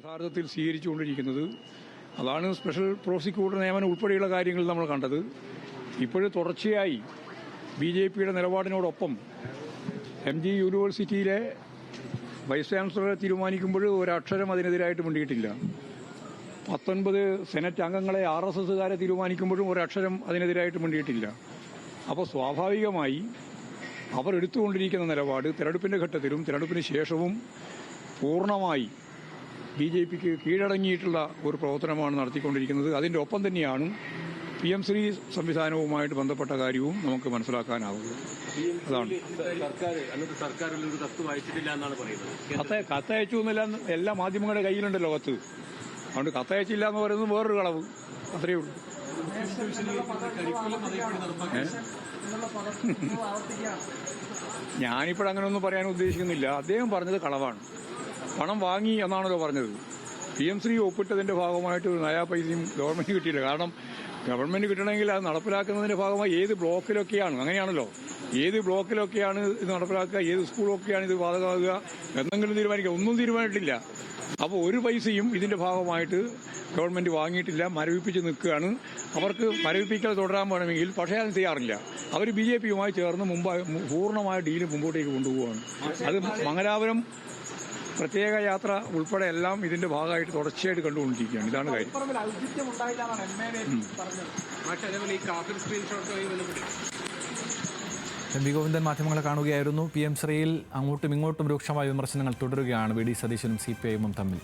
യഥാർത്ഥത്തിൽ സ്വീകരിച്ചുകൊണ്ടിരിക്കുന്നത്. അതാണ് special prosecutor നിയമനം ഉൾപ്പെടെയുള്ള കാര്യങ്ങൾ നമ്മൾ കണ്ടത്. ഇപ്പോഴും തുടർച്ചയായി BJPയുടെ നിലപാടിനോടൊപ്പം MG യൂണിവേഴ്സിറ്റിയിലെ വൈസ് ചാൻസലറെ തീരുമാനിക്കുമ്പോൾ ഒരക്ഷരം അതിനെതിരായിട്ട് മിണ്ടിയിട്ടില്ല. 19 സെനറ്റ് അംഗങ്ങളെ RSSകാരെ തീരുമാനിക്കുമ്പോഴും ഒരക്ഷരം അതിനെതിരായിട്ട് മിണ്ടിയിട്ടില്ല. അപ്പോൾ സ്വാഭാവികമായി അവർ എടുത്തുകൊണ്ടിരിക്കുന്ന നിലപാട് തെരഞ്ഞെടുപ്പിന്റെ ഘട്ടത്തിലും തെരഞ്ഞെടുപ്പിന് ശേഷവും പൂർണ്ണമായി BJPക്ക് കീഴടങ്ങിയിട്ടുള്ള ഒരു പ്രവർത്തനമാണ് നടത്തിക്കൊണ്ടിരിക്കുന്നത്. അതിൻ്റെ ഒപ്പം തന്നെയാണ് PM ശ്രീ സംവിധാനവുമായിട്ട് ബന്ധപ്പെട്ട കാര്യവും നമുക്ക് മനസ്സിലാക്കാനാവുക. അതാണ് കത്തയച്ചു എന്നില്ല, എല്ലാ മാധ്യമങ്ങളുടെ കയ്യിലുണ്ടല്ലോ കത്ത്. അതുകൊണ്ട് കത്തയച്ചില്ല എന്ന് പറയുന്നത് വേറൊരു കളവ്, അത്രയേ ഉള്ളൂ. ഞാനിപ്പോഴങ്ങനെയൊന്നും പറയാൻ ഉദ്ദേശിക്കുന്നില്ല. അദ്ദേഹം പറഞ്ഞത് കളവാണ്. പണം വാങ്ങി എന്നാണല്ലോ പറഞ്ഞത്. PM ശ്രീ ഒപ്പിട്ടതിന്റെ ഭാഗമായിട്ട് ഒരു നയാ പൈസയും ഗവൺമെന്റ് കിട്ടിയില്ല. കാരണം ഗവൺമെന്റ് കിട്ടണമെങ്കിൽ അത് നടപ്പിലാക്കുന്നതിന്റെ ഭാഗമായി ഏത് ബ്ലോക്കിലൊക്കെയാണ്, അങ്ങനെയാണല്ലോ, ഏത് ബ്ലോക്കിലൊക്കെയാണ് ഇത് നടപ്പിലാക്കുക, ഏത് സ്കൂളൊക്കെയാണ് ഇത് ബാധകമാകുക എന്നെങ്കിലും തീരുമാനിക്കുക. ഒന്നും തീരുമാനിച്ചിട്ടില്ല. അപ്പോൾ ഒരു പൈസയും ഇതിന്റെ ഭാഗമായിട്ട് ഗവൺമെന്റ് വാങ്ങിയിട്ടില്ല. മരവിപ്പിച്ച് നിൽക്കുകയാണ്. അവർക്ക് മരവിപ്പിക്കൽ തുടരാൻ വേണമെങ്കിൽ, പക്ഷേ അത് ചെയ്യാറില്ല. അവർ BJPയുമായി ചേർന്ന് പൂർണ്ണമായ ഡീല് മുമ്പോട്ടേക്ക് കൊണ്ടുപോവുകയാണ്. അത് മംഗലാപുരം പ്രത്യേക യാത്ര ഉൾപ്പെടെ എല്ലാം ഇതിന്റെ ഭാഗമായിട്ട് തുടർച്ചയായിട്ട് കണ്ടുകൊണ്ടിരിക്കുകയാണ്. ഇതാണ് കാര്യം. MV ഗോവിന്ദൻ മാധ്യമങ്ങളെ കാണുകയായിരുന്നു. PM ശ്രീയിൽ അങ്ങോട്ടും ഇങ്ങോട്ടും രൂക്ഷമായ വിമർശനങ്ങൾ തുടരുകയാണ്. VD സതീശനും CPIഎമ്മും തമ്മിൽ.